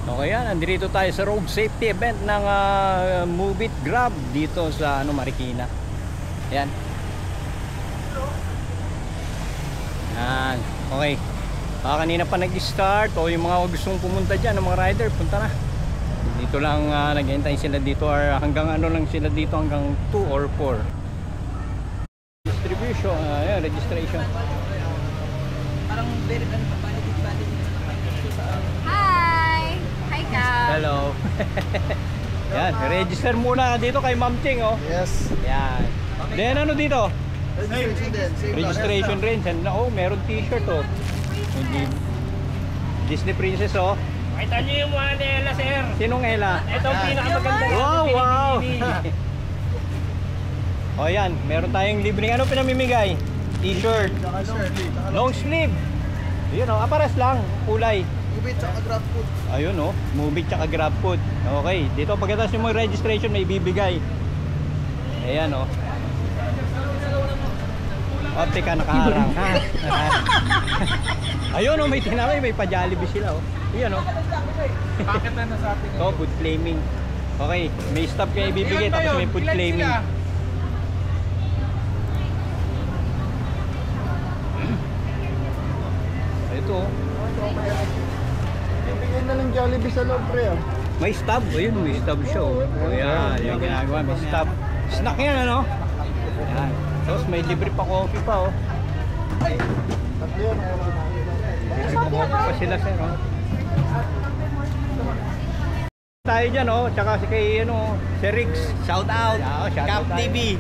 Okay yan, nandito tayo sa road safety event ng Move It Grab dito sa Marikina. Yan. Yan. Okay. Kanina pa nag-start o yung mga gustong pumunta dyan, ng mga rider, punta na. Dito lang nag-hintay sila dito or hanggang lang sila dito hanggang 2 or 4. Distribution, yan, registration. Parang very Hello. Yan, register muna dito kay Ma'am Ching, oh. Yes. Yan. Then ano dito? Registration din. Registration rin. Oh, meron t-shirt, oh. Disney Princess, oh. Makita niyo yung mga ni Ella, sir. Sinong Ella? Ito ang pinakamaganda. Wow, wow. Oh, yan. Meron tayong libreng ano pinamimigay? T-shirt. Long sleeve. Yun, oh. Aparas lang. Kulay. Move It tsaka Grab Food. Ayun, oh. Move It tsaka Grab Food. Okay. Dito pagkatapos yung mga registration may bibigay. Ayan, oh. O, teka, nakaharang, ha? Ayun, oh. May tinamay. May pa-Jollibee sila, oh. Ayan, oh. Bakit na sa atin? Oh, food claiming. Okay. May stop kayo ibibigay tapos may food claiming. Ito, oh. Bigyan na ng Jollibee sa loob, pre. May stub, ayun, may stub siya. Oh, yan, yung ginagawa, may stub. Snack yan, ano? Yan. Tapos may libre pa coffee pa, oh. Tatlo yan. Libre pa coffee pa sila, sir, oh. Tayo dyan, oh. Tsaka si kay, si Rix. Shout out. Yeah, oh, shout Cap out TV.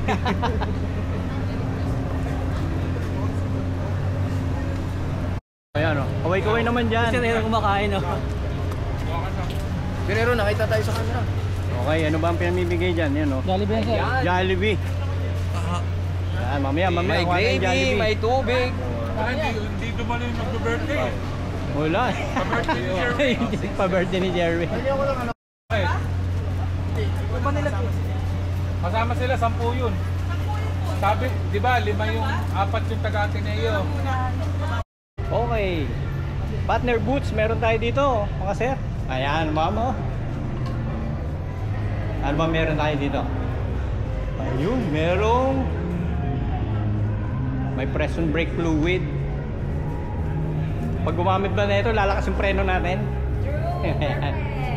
Ayan, oh. Kaway-kaway naman dyan. Kasi mayroon kumakain, no? Pero nakita tayo sa camera. Okay, ano ba ang pinamimigay dyan? Yan, oh. Jollibee yan, sir. Jollibee. Yan, mamaya. May gravy, may tubig. Hindi dumalo yung mag-birthday. Wala. Pa-birthday ni Jerry. Pa-birthday ni Jerry. Kasama sila, 10 yun. Sabi, di ba, 5 yung 4 yung taga-Ateneo. Okay. Partner boots, meron tayo dito, mga sir. Ayan, ma'am, oh. Ano ba meron tayo dito? Ayun, merong may press and brake fluid. Pag gumamit ba na ito, lalakas yung preno natin.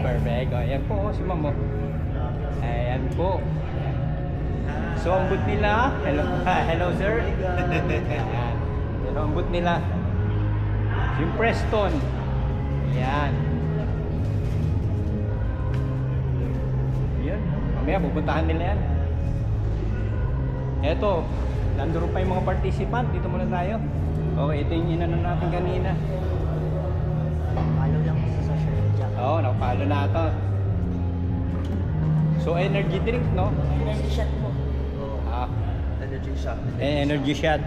Perfect. O, ayan po, si ma'am, oh. Ayan po. So, ang boot nila, hello sir. Ayan. Pero ang boot nila, yung Preston. Ayan. Ayan. Mamaya pupuntahan nila yan. Eto, nandun pa yung mga participant. Dito muna tayo. Okay, ito yung inano natin kanina. Palo lang sa social media. Oo, nakapalo na ito. So, energy drink, no? Energy shot po. Energy shot. Energy shot.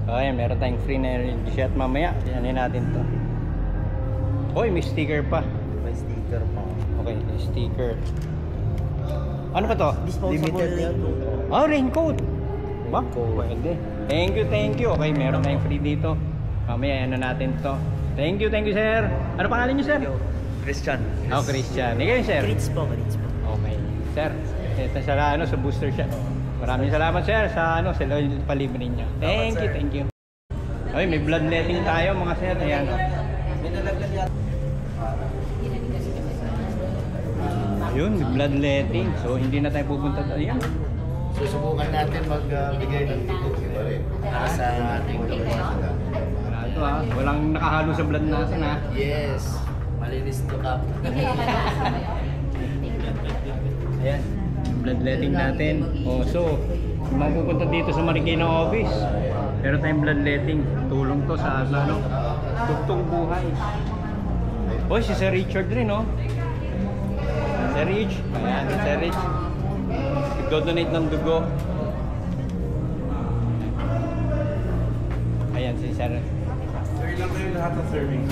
Okay, meron tayong free na energy shot mamaya. Yan natin to. Hoy, may sticker pa. May sticker pa. Okay, may sticker. Ano pa to? Disposable raincoat. Oh, raincoat. Ba? Raincoat. Pwede. Thank you, thank you. Okay, meron tayong free dito. Mamaya, ano natin to. Thank you, sir. Ano pangalan niyo, sir? Christian. Oh, Christian. Ikaw, sir? Grits po, grits po. Okay. Sir, ito sa sa booster shot. Maraming salamat, sir, sa sa palibre niyo. Thank you. Okay, may bloodletting tayo, mga sir. Ayan. Ayun, may bloodletting. So, hindi na tayo pupunta. Ayan. Susubukan natin magbigay ng ticket para sa ating kapatid. Ito, ha. Walang nakahalo sa blood natin, ha. Yes. Malinis to kap. Ayan. Bloodletting natin. Oh, so, kung mapupunta dito sa Marikina office, meron tayong bloodletting. Tulong to sa dugtong buhay. Oh, si Sir Richard rin, oh. Sir Rich. Ayan, Sir Rich. Nag-donate ng dugo. Ayan, si Sir. Sir, ilang kayo lahat ng serving?